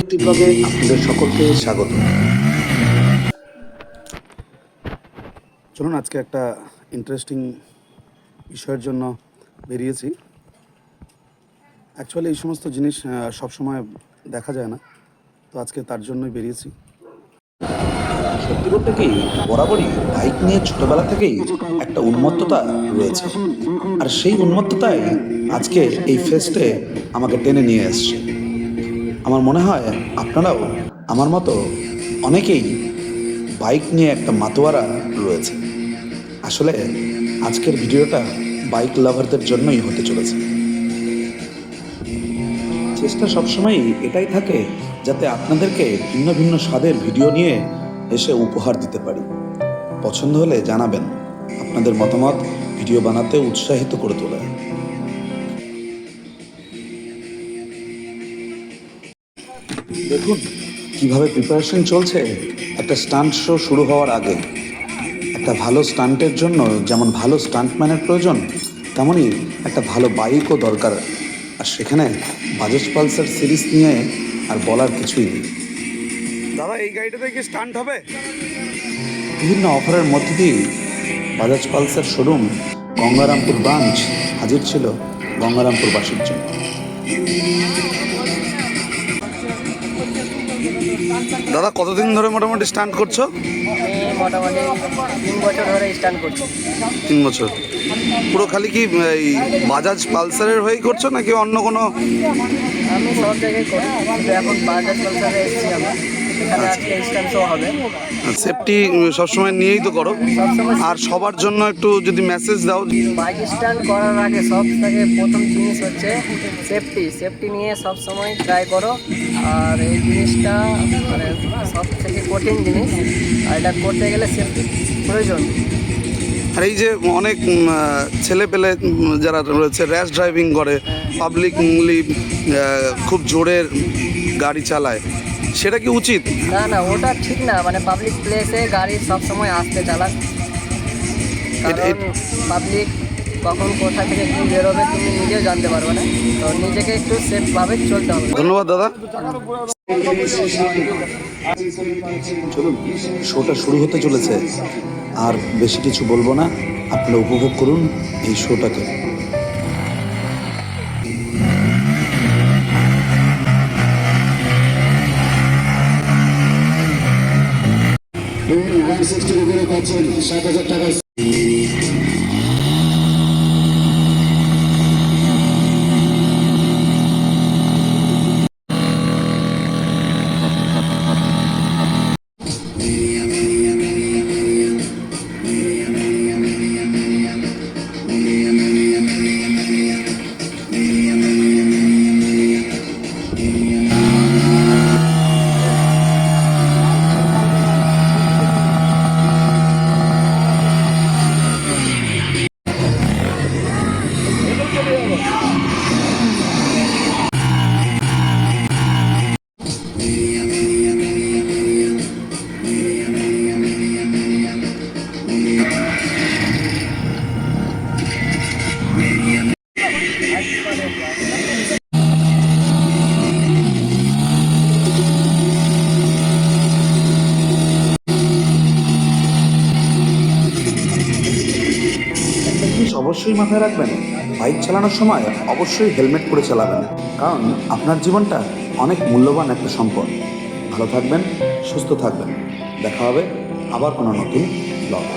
একটি ব্লগে আপনাদের সকলকে স্বাগত। চলুন আজকে একটা ইন্টারেস্টিং বিষয়ের জন্য বেরিয়েছি। অ্যাকচুয়ালি এই সমস্ত জিনিস সবসময় দেখা যায় না, তো আজকে তার জন্যই বেরিয়েছি। সত্যি বলতে কি, বরাবরই বাইক নিয়ে ছোটবেলা থেকেই একটা উন্মত্ততা রয়েছে, আর সেই উন্মত্ততাই আজকে এই ফেস্টে আমাকে টেনে নিয়ে এসছে। আমার মনে হয় আপনারাও আমার মতো অনেকেই বাইক নিয়ে একটা মাতোয়ারা রয়েছে। আসলে আজকের ভিডিওটা বাইক লাভারদের জন্যই হতে চলেছে। চেষ্টা সবসময়ই এটাই থাকে যাতে আপনাদেরকে ভিন্ন ভিন্ন স্বাদের ভিডিও নিয়ে এসে উপহার দিতে পারি। পছন্দ হলে জানাবেন, আপনাদের মতামত ভিডিও বানাতে উৎসাহিত করে তোলে। দেখুন কিভাবে প্রিপারেশন চলছে একটা স্টান্ট শো শুরু হওয়ার আগে। একটা ভালো স্টান্টের জন্য যেমন ভালো স্টান্টম্যানের প্রয়োজন, তেমনই একটা ভালো বাইকও দরকার। আর সেখানে বাজাজ পালসার সিরিজ নিয়ে আর বলার কিছুই নেই। দাদা, এই গাড়িটাতে কি স্টান্ট হবে? বিভিন্ন অফারের মধ্যে দিয়ে Bajaj Pulsar showroom Gangarampur branch হাজির ছিল গঙ্গারামপুরবাসীর জন্য। দাদা, কতদিন ধরে মোটামুটি স্টান্ট করছো? আমি মোটামুটি 3 বছর ধরে স্টান্ট করছি। 3 বছর। পুরো খালি কি এই বাজাজ পালসারের হয়েই করছো নাকি অন্য কোনো? আমি সব জায়গায় করি, কিন্তু এখন বাজাজ পালসারে এসেছি আমি। এখানে আজকে স্টান্ট শো হবে। সেফটি সবসময় নিয়েই তো করো, আর সবার জন্য একটু যদি মেসেজ দাও। বাইক স্টান্ট করার আগে সব থেকে প্রথম জিনিস হচ্ছে সেফটি নিয়ে সব সময় ট্রাই করো। আর এই জিনিসটা মানে সব থেকে কঠিন জিনিস, আর এটা করতে গেলে সেফটি প্রয়োজন। আর এই যে অনেক ছেলে পেলে যারা রয়েছে র্যাশ ড্রাইভিং করে, পাবলিকলি খুব জোরে গাড়ি চালায়, সেটা কি উচিত? না, ওটা ঠিক না। মানে পাবলিক প্লেসে গাড়ি সব সময় আসতে চালান, কারণ পাবলিক কখন কোথা থেকে কী বেরোবে তুমি নিজেও জানতে পারবে না। তো নিজেকে একটু সেফভাবে চলতে হবে। ধন্যবাদ দাদা। চলুন, শোটা শুরু হতে চলেছে, আর বেশি কিছু বলবো না। আপনারা উপভোগ করুন এই শোটাকে। পাচ্ছেন 7,000 টাকা। অবশ্যই মাথায় রাখবেন, বাইক চালানোর সময় অবশ্যই হেলমেট পরে চালাবেন, কারণ আপনার জীবনটা অনেক মূল্যবান একটা সম্পদ। ভালো থাকবেন, সুস্থ থাকবেন। দেখা হবে আবার কোনো নতুন ব্লগে।